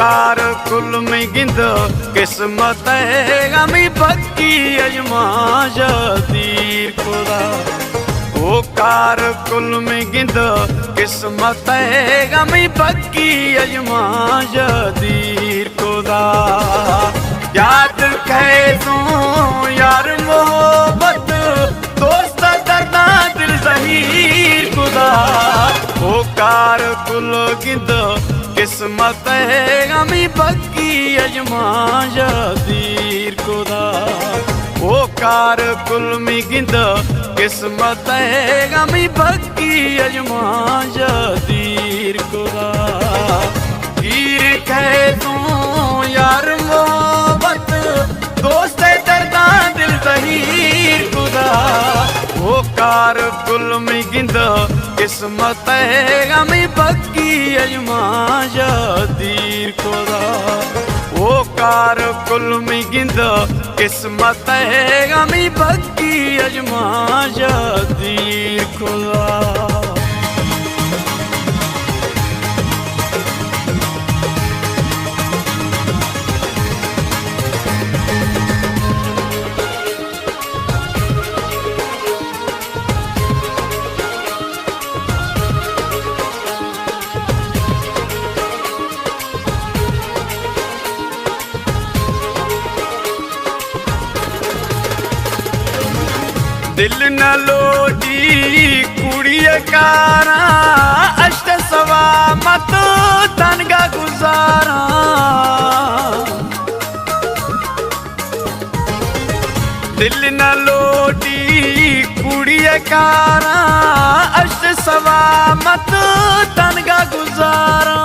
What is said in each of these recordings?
Car कुल में गिंद किस्मत है गमी पक्की अजमाज तीर खुदा। ओ कार कुल में गिंद किस्मत है गमी पक्की अजमाज तीर खुदा। याद कहे तू यार मोहब्बत दोस्त दर्दा दिल ज़हीर खुदा। ओ कार कुल गिंद किस्मत है गमी पक्की अजमाज तीर खुदा। ओ कार कुल में गिंद किस्मत है गमी पक्की अजमाज तीर खुदा। हीर कहे तू यार मोहब्बत दोस्त दर्दा दिल ज़हीर खुदा। ओ कार कुल में गिंद किस्मत है गमी पक्की अजमाज तीर खुदा। ओ कार कुल में गिंद किस्मत है गमी पक्की अजमाज तीर खुदा। दिल न लोटी कुड़िया कारा अष्ट सवा मत तनगा गुजारा। दिल न लोटी कुड़िया कारा अष्ट सवा मत तनगा गुजारा।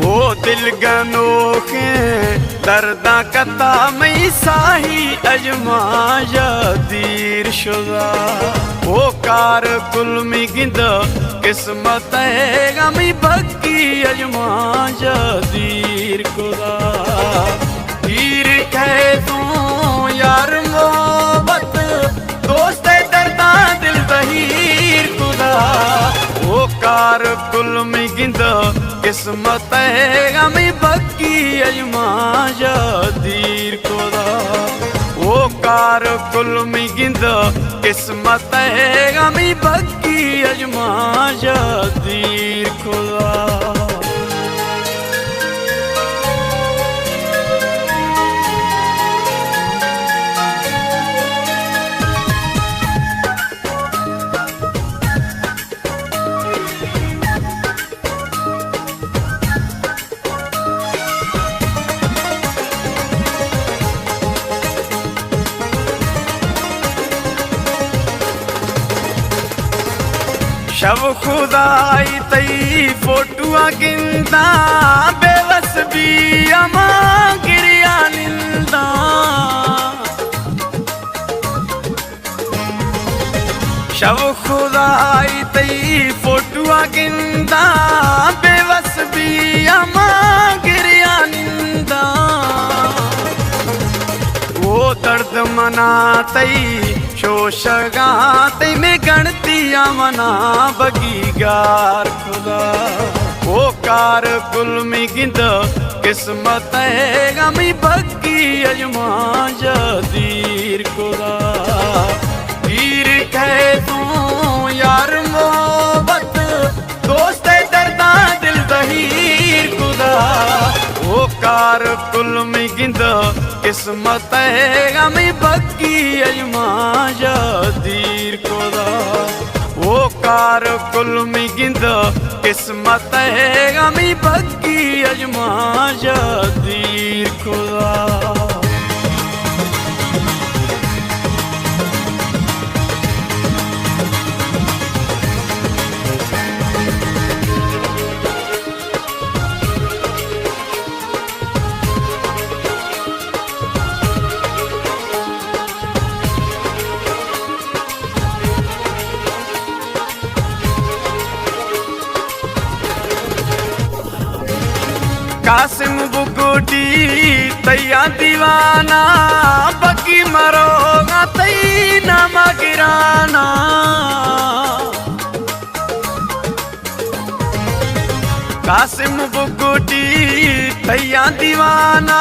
वो दिल गनोखे दर्दा कता मई साही अजमाज तीर शुदा। ओ कार कुल में गिंद किस्मत है गमी पक्की अजमाज तीर खुदा। हीर कहे तू यार मोहब्बत दोस्त दर्दा दिल ज़हीर खुदा। ओ कार कुल में गिंद किस्मत है गमी पक्की अजमाज तीर खुदा। ओ कार कुल में गिंद किस्मत है गमी पक्की अजमाज तीर खुदा। शब खुदाई तई फोटुआ गिंदा बेवस भी अमा गिरिया निंदा। शब खुदाई तई फोटुआ गिंदा बेवस भी अमा गिरिया निंदा। वो दर्द मना तई शोशगा तई में गणतिया मना बगीगार खुदा। ओ कार कुल में गिंद किस्मत है गमी पक्की अजमाज तीर खुदा। हीर कहे तू यार मोहब्बत दोस्त दर्दा दिल ज़हीर खुदा। ओ कार कुल में गिंद किस्मत है गमी पक्की अजमाज तीर खुदा। ओ कार कुल में गिंद किस्मत है गमी पक्की अजमाज तीर खुदा। कासिम बुगुटी तैया दीवाना बकी मरोगा तई नामा गिराना। कासिम बुगुटी तैया दीवाना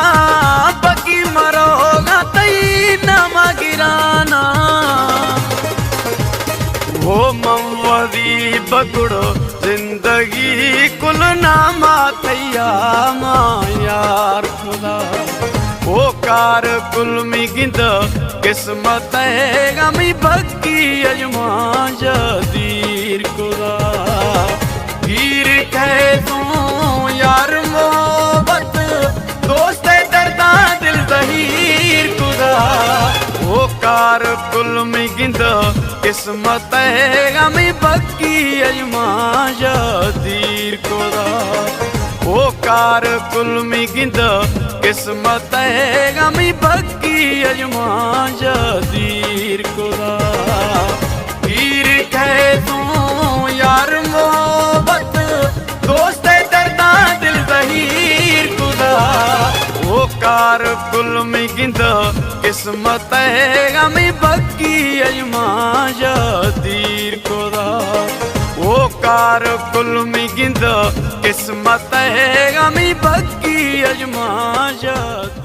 बकी मरोगा तई नमा गिराना वो मवरी बगड़ो जिंदगी कुल नामा तैया मां यार खुदा वो कार कुल में गिंद किस्मत है गमी बकी अजमा जदीर खुदा हीर कह तू यार मोहब्बत दोस्त दर्दा दिल दहीर खुदा वो कार कुल में गिंद किस्मत है गमी बकी अजमा जदीर खुदा वो कार कुल में गिंद किस्मत है गमी बकी अजमा जदीर खुदा हीर कह तू यार मोहब्बत दोस्त दर्दा दिल दहीर खुदा वो कार कुल में गिंद किस्मत है गमी बकी अजमा जदीर खुदा वो कार कुल में गिंद किस्मत है गमी बकी अजमा जदीर